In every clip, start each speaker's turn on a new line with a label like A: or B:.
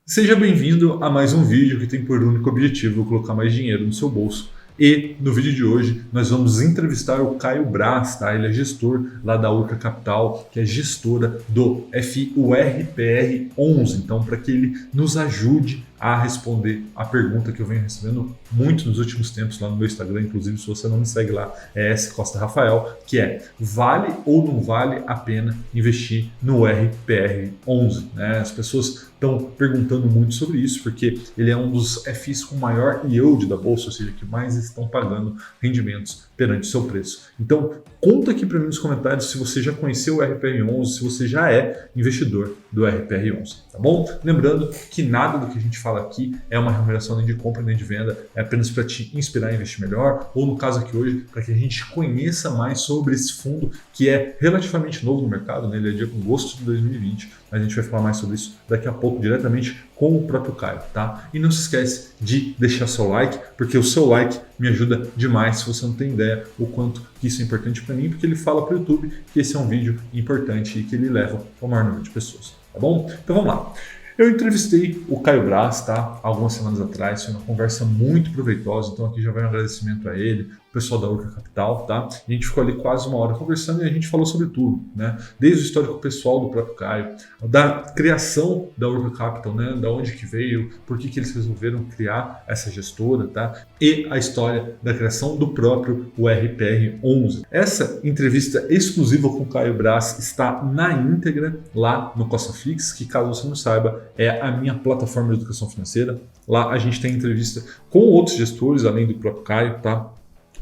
A: Seja bem-vindo a mais um vídeo que tem por único objetivo colocar mais dinheiro no seu bolso. E no vídeo de hoje nós vamos entrevistar o Caio Braz, tá? Ele é gestor lá da Urca Capital, que é gestora do FURPR11. Então, para que ele nos ajude a responder a pergunta que eu venho recebendo muito nos últimos tempos lá no meu Instagram, inclusive se você não me segue lá, é S Costa Rafael, que é: vale ou não vale a pena investir no RPR11? Né? As pessoas estão perguntando muito sobre isso, porque ele é um dos FIs com maior yield da bolsa, ou seja, que mais estão pagando rendimentos perante o seu preço. Então, conta aqui para mim nos comentários se você já conheceu o RPR11, se você já é investidor do RPR11, tá bom? Lembrando que nada do que a gente fala aqui é uma remuneração nem de compra nem de venda, é apenas para te inspirar a investir melhor, ou no caso aqui hoje, para que a gente conheça mais sobre esse fundo que é relativamente novo no mercado, né? Ele é de agosto de 2020, mas a gente vai falar mais sobre isso daqui a pouco diretamente com o próprio Caio, tá? E não se esquece de deixar seu like, porque o seu like me ajuda demais, se você não tem ideia o quanto que isso é importante para mim, porque ele fala para o YouTube que esse é um vídeo importante e que ele leva ao maior número de pessoas, tá bom? Então vamos lá. Eu entrevistei o Caio Braz, tá? Algumas semanas atrás, foi uma conversa muito proveitosa, então aqui já vai um agradecimento a ele, o pessoal da Urca Capital, tá? E a gente ficou ali quase uma hora conversando e a gente falou sobre tudo, né? Desde o histórico pessoal do próprio Caio, da criação da Urca Capital, né? Da onde que veio, por que que eles resolveram criar essa gestora, tá? E a história da criação do próprio URPR11. Essa entrevista exclusiva com o Caio Braz está na íntegra lá no CostaFlix, que caso você não saiba, é a minha plataforma de educação financeira. Lá a gente tem entrevista com outros gestores, além do próprio Caio, tá?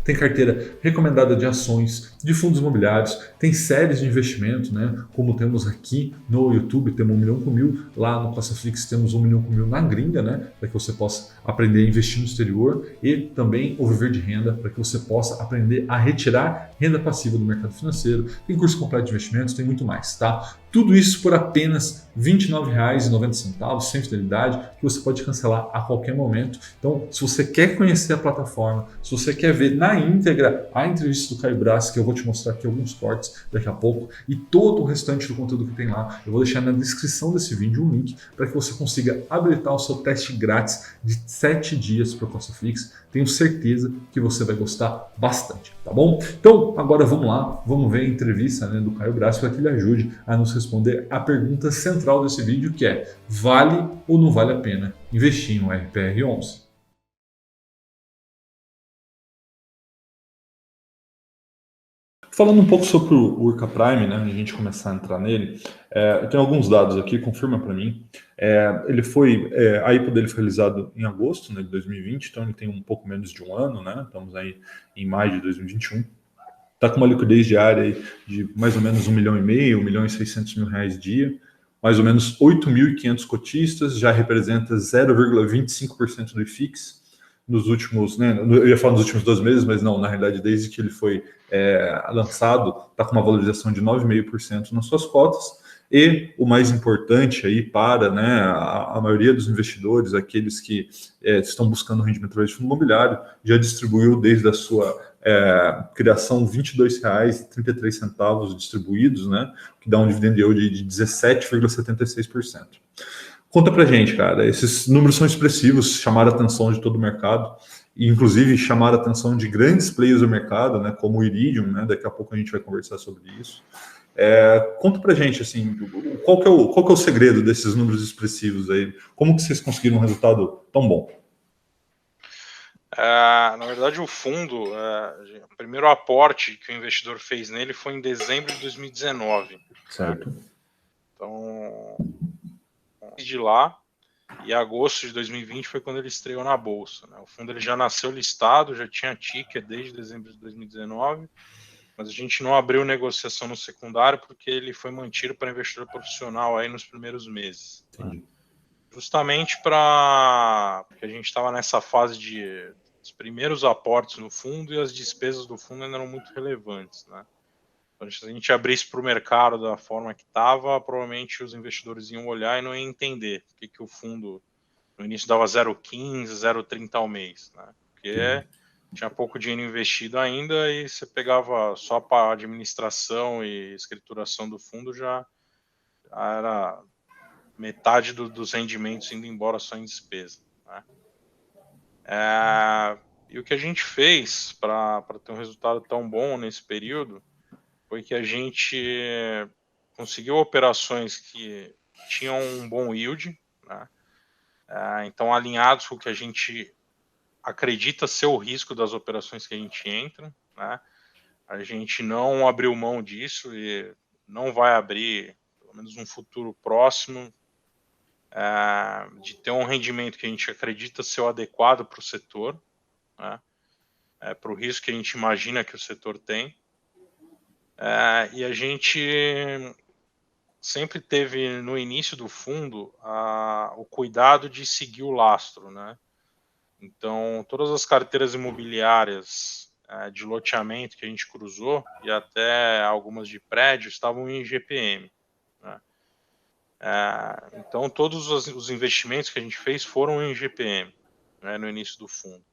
A: Tem carteira recomendada de ações, de fundos imobiliários, tem séries de investimento, né? Como temos aqui no YouTube, temos 1 milhão com mil, lá no CostaFlix temos 1 milhão com mil na gringa, né? Para que você possa aprender a investir no exterior, e também o Viver de Renda, para que você possa aprender a retirar renda passiva do mercado financeiro. Tem curso completo de investimentos, tem muito mais, tá? Tudo isso por apenas R$ 29,90, sem fidelidade, que você pode cancelar a qualquer momento. Então, se você quer conhecer a plataforma, se você quer ver na íntegra a entrevista do Caio Braz, que eu vou te mostrar aqui alguns cortes daqui a pouco, e todo o restante do conteúdo que tem lá, eu vou deixar na descrição desse vídeo um link para que você consiga habilitar o seu teste grátis de 7 dias para o CostaFlix. Tenho certeza que você vai gostar bastante, tá bom? Então, agora vamos lá, vamos ver a entrevista, né, do Caio Braz para que ele ajude a nos responder a pergunta central desse vídeo, que é: vale ou não vale a pena investir no RPR11? Falando um pouco sobre o Urca Prime, né, a gente começar a entrar nele, eu tenho alguns dados aqui, confirma para mim. A IPO dele foi realizado em agosto, né, de 2020, então ele tem um pouco menos de um ano, né, estamos aí em maio de 2021. Está com uma liquidez diária aí de mais ou menos 1,5 milhão, 1,6 milhões dia, mais ou menos 8.500 cotistas, já representa 0,25% do IFIX nos últimos, né, eu ia falar nos últimos 2 meses, mas não, na realidade, desde que ele foi lançado, está com uma valorização de 9,5% nas suas cotas. E o mais importante aí para, né, a maioria dos investidores, aqueles que estão buscando rendimento através de fundo imobiliário, já distribuiu desde a sua criação R$ 22,33 distribuídos, né, que dá um dividend yield de 17,76%. Conta pra gente, cara, esses números são expressivos, chamaram a atenção de todo o mercado, e inclusive chamaram a atenção de grandes players do mercado, né, como o Iridium, né, daqui a pouco a gente vai conversar sobre isso. Conta pra gente, assim, qual que é o segredo desses números expressivos aí? Como que vocês conseguiram um resultado tão bom?
B: Na verdade, o fundo, o primeiro aporte que o investidor fez nele foi em dezembro de 2019.
A: Certo.
B: Então, de lá, e agosto de 2020 foi quando ele estreou na bolsa, né? O fundo ele já nasceu listado, já tinha ticker desde dezembro de 2019, mas a gente não abriu negociação no secundário porque ele foi mantido para investidor profissional aí nos primeiros meses, né? Justamente porque a gente estava nessa fase de os primeiros aportes no fundo e as despesas do fundo ainda eram muito relevantes, né? Então, se a gente abrisse para o mercado da forma que estava, provavelmente os investidores iam olhar e não iam entender o que o fundo no início dava 0,15, 0,30 ao mês, né? Porque tinha pouco dinheiro investido ainda e você pegava só para administração e escrituração do fundo já era metade dos rendimentos indo embora só em despesa, né? E o que a gente fez para ter um resultado tão bom nesse período foi que a gente conseguiu operações que tinham um bom yield, né? Então, alinhados com o que a gente acredita ser o risco das operações que a gente entra, né? A gente não abriu mão disso e não vai abrir, pelo menos no futuro próximo, de ter um rendimento que a gente acredita ser o adequado para o setor, né? Para o risco que a gente imagina que o setor tem. E a gente sempre teve no início do fundo o cuidado de seguir o lastro, né? Então, todas as carteiras imobiliárias de loteamento que a gente cruzou e até algumas de prédio estavam em GPM, né? Então, todos os investimentos que a gente fez foram em GPM, né, no início do fundo.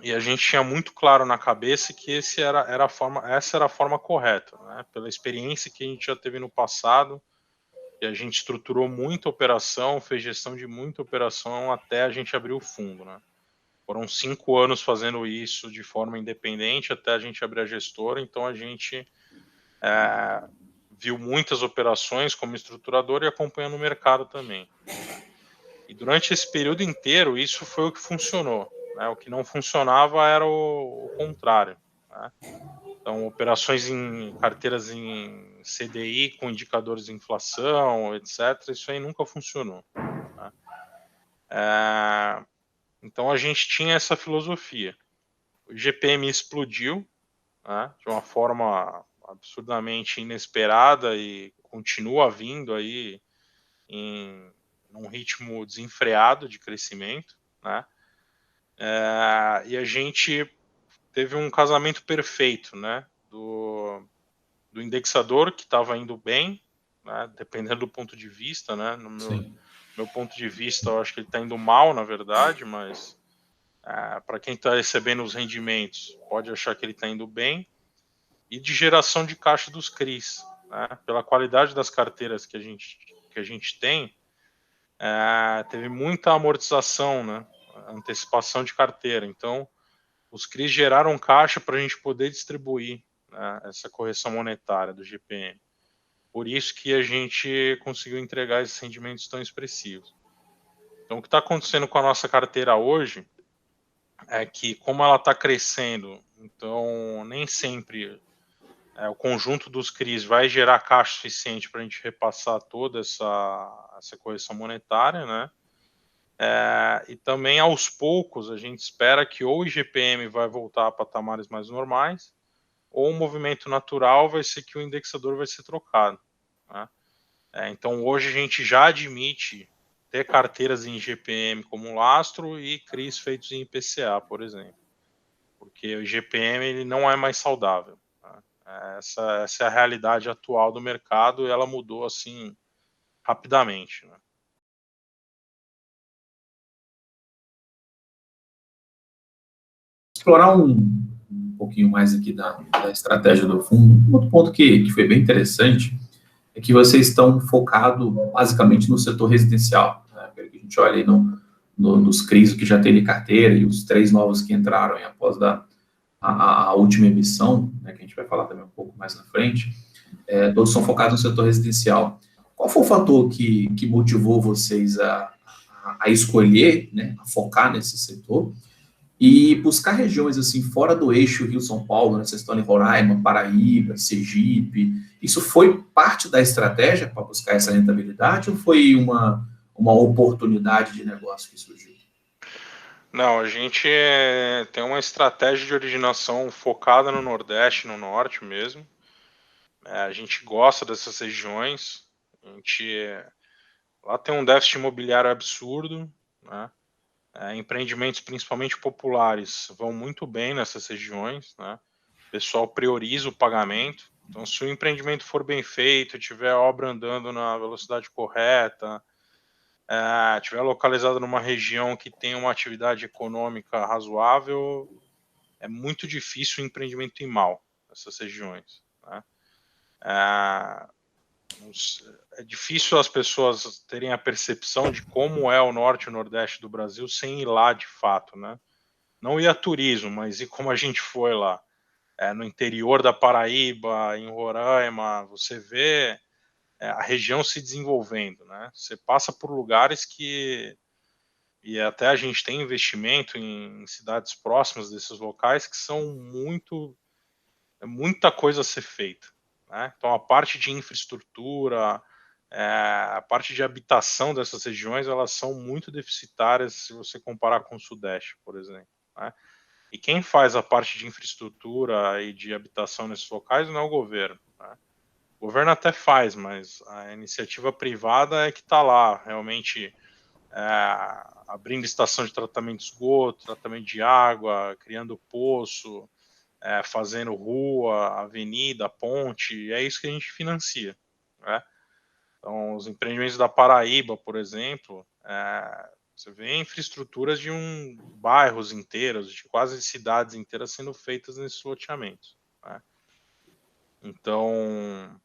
B: E a gente tinha muito claro na cabeça que essa era a forma correta, né? Pela experiência que a gente já teve no passado, e a gente estruturou muita operação, fez gestão de muita operação até a gente abrir o fundo, né? Foram 5 anos fazendo isso de forma independente até a gente abrir a gestora, então a gente viu muitas operações como estruturador e acompanhando o mercado também, né? E durante esse período inteiro, isso foi o que funcionou, né? O que não funcionava era o contrário, né? Então, operações em carteiras em CDI com indicadores de inflação, etc., isso aí nunca funcionou, né? Então, a gente tinha essa filosofia. O GPM explodiu, né, de uma forma absurdamente inesperada e continua vindo aí em um ritmo desenfreado de crescimento, né? E a gente teve um casamento perfeito, né? Do indexador que estava indo bem, né, dependendo do ponto de vista, né? No meu ponto de vista, eu acho que ele está indo mal, na verdade, mas para quem está recebendo os rendimentos, pode achar que ele está indo bem. E de geração de caixa dos CRIs, né? Pela qualidade das carteiras que a gente tem, teve muita amortização, né? Antecipação de carteira. Então, os CRIs geraram caixa para a gente poder distribuir, né, essa correção monetária do GPM. Por isso que a gente conseguiu entregar esses rendimentos tão expressivos. Então, o que está acontecendo com a nossa carteira hoje é que, como ela está crescendo, então nem sempre o conjunto dos CRIs vai gerar caixa suficiente para a gente repassar toda essa correção monetária, né? E também, aos poucos, a gente espera que ou o IGPM vai voltar a patamares mais normais, ou o movimento natural vai ser que o indexador vai ser trocado, né? Então, hoje a gente já admite ter carteiras em IGPM como lastro e CRIs feitos em IPCA, por exemplo, porque o IGPM ele não é mais saudável, né? Essa é a realidade atual do mercado e ela mudou assim rapidamente, né?
C: Explorar um pouquinho mais aqui da estratégia do fundo. Um outro ponto que foi bem interessante é que vocês estão focados basicamente no setor residencial, né? Pelo que a gente olha aí nos CRIs que já tem de carteira e os 3 novos que entraram aí após a última emissão, né, que a gente vai falar também um pouco mais na frente, todos são focados no setor residencial. Qual foi o fator que motivou vocês a escolher, né, a focar nesse setor e buscar regiões assim fora do eixo Rio-São Paulo, né? Vocês estão em Roraima, Paraíba, Sergipe? Isso foi parte da estratégia para buscar essa rentabilidade ou foi uma oportunidade de negócio que surgiu?
B: Não, a gente tem uma estratégia de originação focada no Nordeste, no Norte mesmo. A gente gosta dessas regiões. Lá tem um déficit imobiliário absurdo, né? Empreendimentos, principalmente populares, vão muito bem nessas regiões, né? O pessoal prioriza o pagamento. Então, se o empreendimento for bem feito, tiver a obra andando na velocidade correta, estiver localizado numa região que tem uma atividade econômica razoável, é muito difícil o empreendimento ir mal nessas regiões, né? é difícil as pessoas terem a percepção de como é o norte e o nordeste do Brasil sem ir lá de fato, né? Não ir a turismo, mas ir como a gente foi lá. No interior da Paraíba, em Roraima, você vê a região se desenvolvendo, né? Você passa por lugares que... E até a gente tem investimento em cidades próximas desses locais que são muita coisa a ser feita, né? Então, a parte de infraestrutura, a parte de habitação dessas regiões, elas são muito deficitárias se você comparar com o Sudeste, por exemplo, né? E quem faz a parte de infraestrutura e de habitação nesses locais não é o governo, né? O governo até faz, mas a iniciativa privada é que está lá, realmente abrindo estação de tratamento de esgoto, tratamento de água, criando poço, fazendo rua, avenida, ponte, é isso que a gente financia, né? Então, os empreendimentos da Paraíba, por exemplo, você vê infraestruturas de bairros inteiros, de quase cidades inteiras sendo feitas nesses loteamentos, né? Então,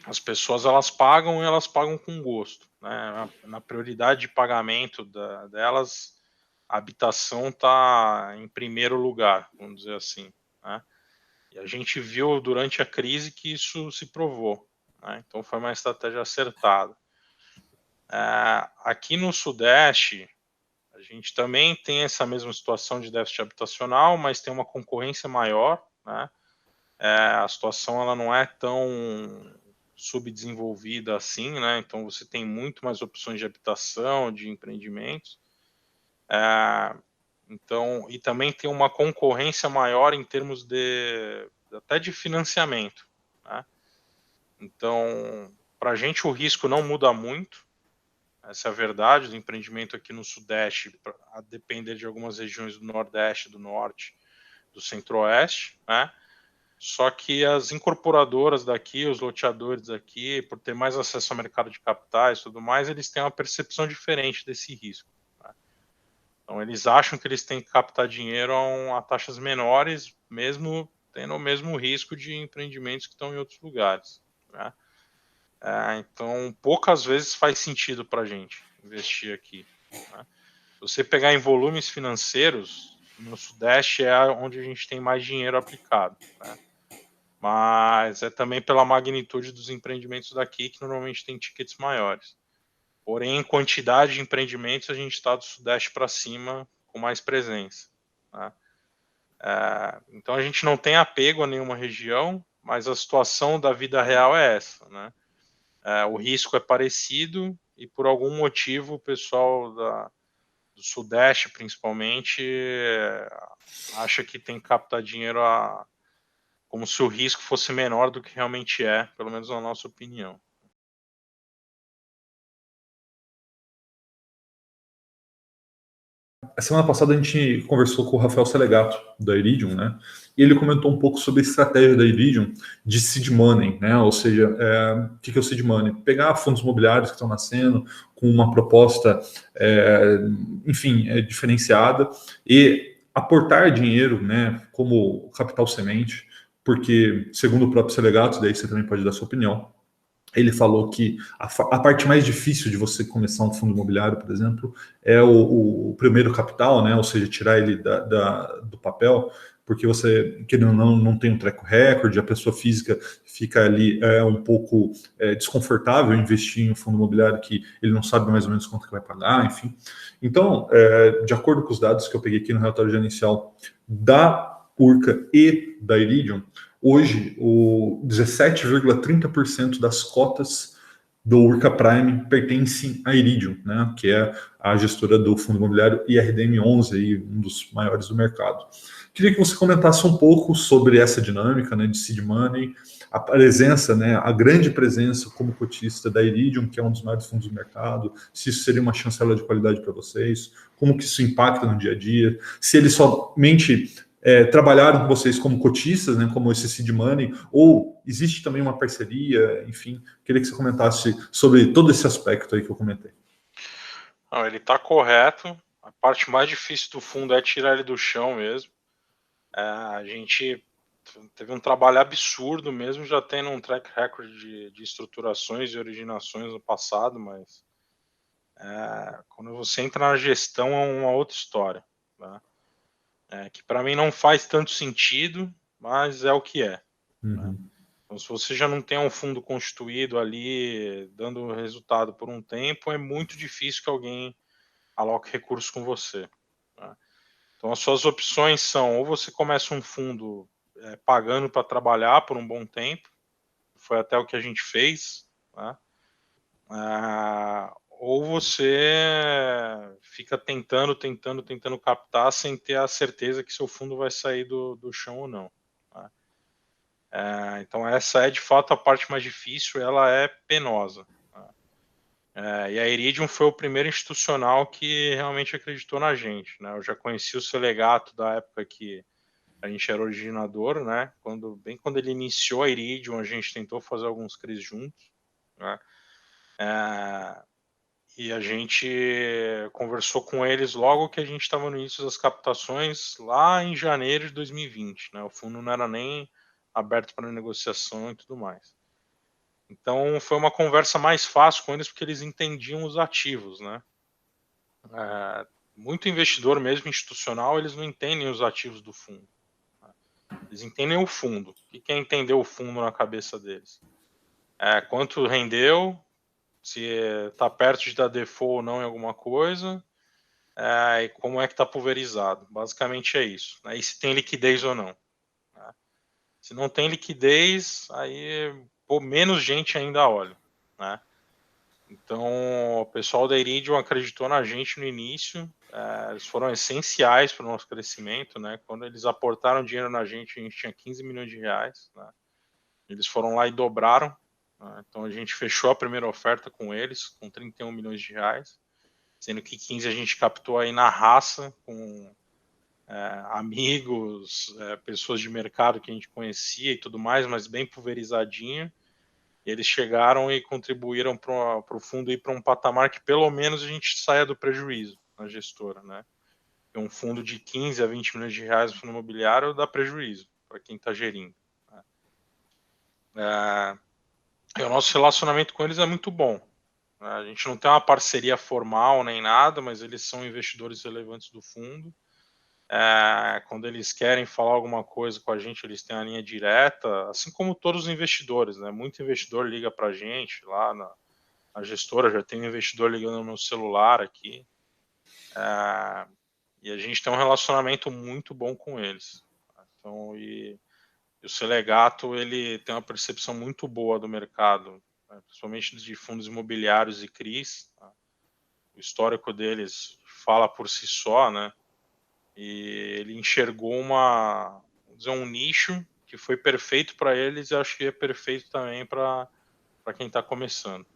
B: as pessoas elas pagam e elas pagam com gosto, né? Na prioridade de pagamento delas, a habitação está em primeiro lugar, vamos dizer assim, né? E a gente viu durante a crise que isso se provou, né? Então foi uma estratégia acertada. Aqui no Sudeste, a gente também tem essa mesma situação de déficit habitacional, mas tem uma concorrência maior, né? A situação ela não é tão subdesenvolvida assim, né? Então você tem muito mais opções de habitação, de empreendimentos. Então, e também tem uma concorrência maior em termos até de financiamento, né? Então, para a gente o risco não muda muito, essa é a verdade. Do empreendimento aqui no Sudeste, a depender de algumas regiões do Nordeste, do Norte, do Centro-Oeste, né? Só que as incorporadoras daqui, os loteadores daqui, por ter mais acesso ao mercado de capitais e tudo mais, eles têm uma percepção diferente desse risco, né? Então, eles acham que eles têm que captar dinheiro a taxas menores, mesmo tendo o mesmo risco de empreendimentos que estão em outros lugares, né? Então, poucas vezes faz sentido para a gente investir aqui, né? Você pegar em volumes financeiros, no Sudeste é onde a gente tem mais dinheiro aplicado, né? Mas é também pela magnitude dos empreendimentos daqui, que normalmente tem tickets maiores. Porém, em quantidade de empreendimentos, a gente está do Sudeste para cima com mais presença, né? Então, a gente não tem apego a nenhuma região, mas a situação da vida real é essa, né? O risco é parecido e, por algum motivo, o pessoal do Sudeste, principalmente, acha que tem que captar dinheiro como se o risco fosse menor do que realmente é, pelo menos na nossa opinião.
A: A semana passada a gente conversou com o Rafael Selegato, da Iridium, né? E ele comentou um pouco sobre a estratégia da Iridium de seed money, né? Ou seja, o que é o seed money? Pegar fundos imobiliários que estão nascendo com uma proposta, diferenciada e aportar dinheiro, né, como capital semente, porque, segundo o próprio Selegato, daí você também pode dar sua opinião, ele falou que a parte mais difícil de você começar um fundo imobiliário, por exemplo, é o primeiro capital, né? Ou seja, tirar ele do papel, porque você, querendo ou não tem um track record, a pessoa física fica ali um pouco desconfortável investir em um fundo imobiliário que ele não sabe mais ou menos quanto que vai pagar, enfim. Então, de acordo com os dados que eu peguei aqui no relatório inicial da Urca e da Iridium, hoje, o 17,30% das cotas do Urca Prime pertencem à Iridium, né, que é a gestora do fundo imobiliário IRDM11, aí, um dos maiores do mercado. Queria que você comentasse um pouco sobre essa dinâmica, né, de seed money, a presença, né, a grande presença como cotista da Iridium, que é um dos maiores fundos do mercado, se isso seria uma chancela de qualidade para vocês, como que isso impacta no dia a dia, se eles somente trabalharam com vocês como cotistas, né, como esse seed money, ou existe também uma parceria, enfim, queria que você comentasse sobre todo esse aspecto aí que eu comentei.
B: Não, ele está correto. A parte mais difícil do fundo é tirar ele do chão mesmo. A gente teve um trabalho absurdo mesmo, já tendo um track record de estruturações e originações no passado, mas quando você entra na gestão é uma outra história, né? Que para mim não faz tanto sentido, mas é o que é. Né? Então, se você já não tem um fundo constituído ali, dando resultado por um tempo, é muito difícil que alguém aloque recursos com você. Né? Então, as suas opções são, ou você começa um fundo pagando para trabalhar por um bom tempo, foi até o que a gente fez, né? Ou você fica tentando captar sem ter a certeza que seu fundo vai sair do chão ou não. Né? Então essa é de fato a parte mais difícil, ela é penosa. Né? E a Iridium foi o primeiro institucional que realmente acreditou na gente. Né? Eu já conheci o Selegato da época que a gente era originador, né? Bem quando ele iniciou a Iridium, a gente tentou fazer alguns CRIs juntos. Né? E a gente conversou com eles logo que a gente estava no início das captações, lá em janeiro de 2020. Né? O fundo não era nem aberto para negociação e tudo mais. Então foi uma conversa mais fácil com eles porque eles entendiam os ativos. Né? Muito investidor mesmo institucional, eles não entendem os ativos do fundo. Né? Eles entendem o fundo. O que é entender o fundo na cabeça deles? Quanto rendeu, se está perto de dar default ou não em alguma coisa, e como é que está pulverizado. Basicamente é isso. Né? E se tem liquidez ou não. Né? Se não tem liquidez, aí menos gente ainda olha. Né? Então, o pessoal da Iridium acreditou na gente no início, eles foram essenciais para o nosso crescimento. Né? Quando eles aportaram dinheiro na gente, a gente tinha 15 milhões de reais. Né? Eles foram lá e dobraram. Então a gente fechou a primeira oferta com eles, com 31 milhões de reais, sendo que 15 a gente captou aí na raça, com amigos, pessoas de mercado que a gente conhecia e tudo mais, mas bem pulverizadinho. Eles chegaram e contribuíram para o fundo ir para um patamar que pelo menos a gente saia do prejuízo na gestora. Né? Um fundo de 15 a 20 milhões de reais no fundo imobiliário dá prejuízo para quem está gerindo. Né? E o nosso relacionamento com eles é muito bom. A gente não tem uma parceria formal nem nada, mas eles são investidores relevantes do fundo. Quando eles querem falar alguma coisa com a gente, eles têm a linha direta, assim como todos os investidores. Né? Muito investidor liga para a gente lá na gestora, já tem um investidor ligando no meu celular aqui. E a gente tem um relacionamento muito bom com eles. Então, e o Selegato, ele tem uma percepção muito boa do mercado, né? Principalmente de fundos imobiliários e CRIs. Tá? O histórico deles fala por si só, né? E ele enxergou um nicho que foi perfeito para eles e acho que é perfeito também para quem está começando.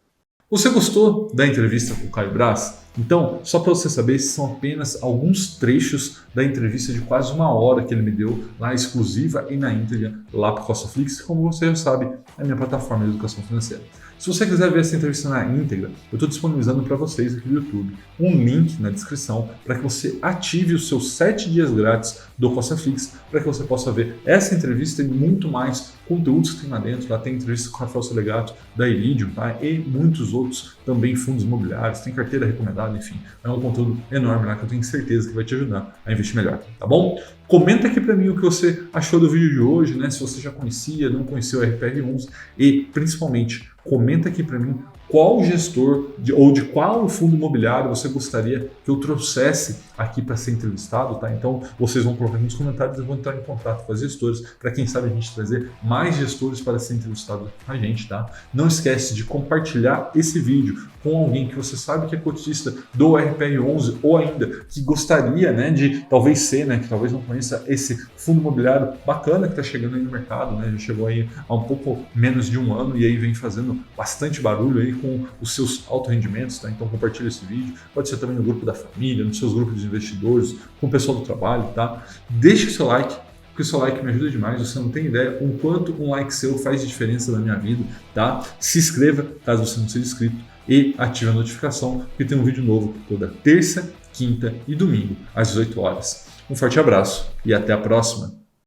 A: Você gostou da entrevista com o Caio Braz? Então, só para você saber, esses são apenas alguns trechos da entrevista de quase 1 hora que ele me deu lá exclusiva e na íntegra lá para o CostaFlix, que, como você já sabe, é a minha plataforma de educação financeira. Se você quiser ver essa entrevista na íntegra, eu estou disponibilizando para vocês aqui no YouTube um link na descrição para que você ative os seus 7 dias grátis do CostaFlix, para que você possa ver essa entrevista e muito mais conteúdos que tem lá dentro. Lá tem entrevista com o Rafael Selegato da Iridium, tá? E muitos outros também fundos imobiliários, tem carteira recomendada, enfim. É um conteúdo enorme lá que eu tenho certeza que vai te ajudar a investir melhor, tá bom? Comenta aqui para mim o que você achou do vídeo de hoje, né? Se você já conhecia, não conhecia o RPR11 e, principalmente, comenta aqui para mim qual gestor ou de qual fundo imobiliário você gostaria que eu trouxesse aqui para ser entrevistado, tá? Então vocês vão colocar aqui nos comentários e eu vou entrar em contato com as gestores para quem sabe a gente trazer mais gestores para ser entrevistado com a gente, tá? Não esquece de compartilhar esse vídeo com alguém que você sabe que é cotista do RPR11 ou ainda que gostaria, né, de talvez ser, né, que talvez não conheça esse fundo imobiliário bacana que está chegando aí no mercado, né? Já chegou aí há um pouco menos de 1 ano e aí vem fazendo bastante barulho aí com os seus altos rendimentos, tá? Então compartilha esse vídeo, pode ser também no grupo da família, nos seus grupos de investidores, com o pessoal do trabalho, tá? Deixe o seu like, porque o seu like me ajuda demais, você não tem ideia o quanto um like seu faz diferença na minha vida, tá? Se inscreva, caso você não seja inscrito, e ative a notificação, porque tem um vídeo novo toda terça, quinta e domingo, às 18 horas. Um forte abraço e até a próxima!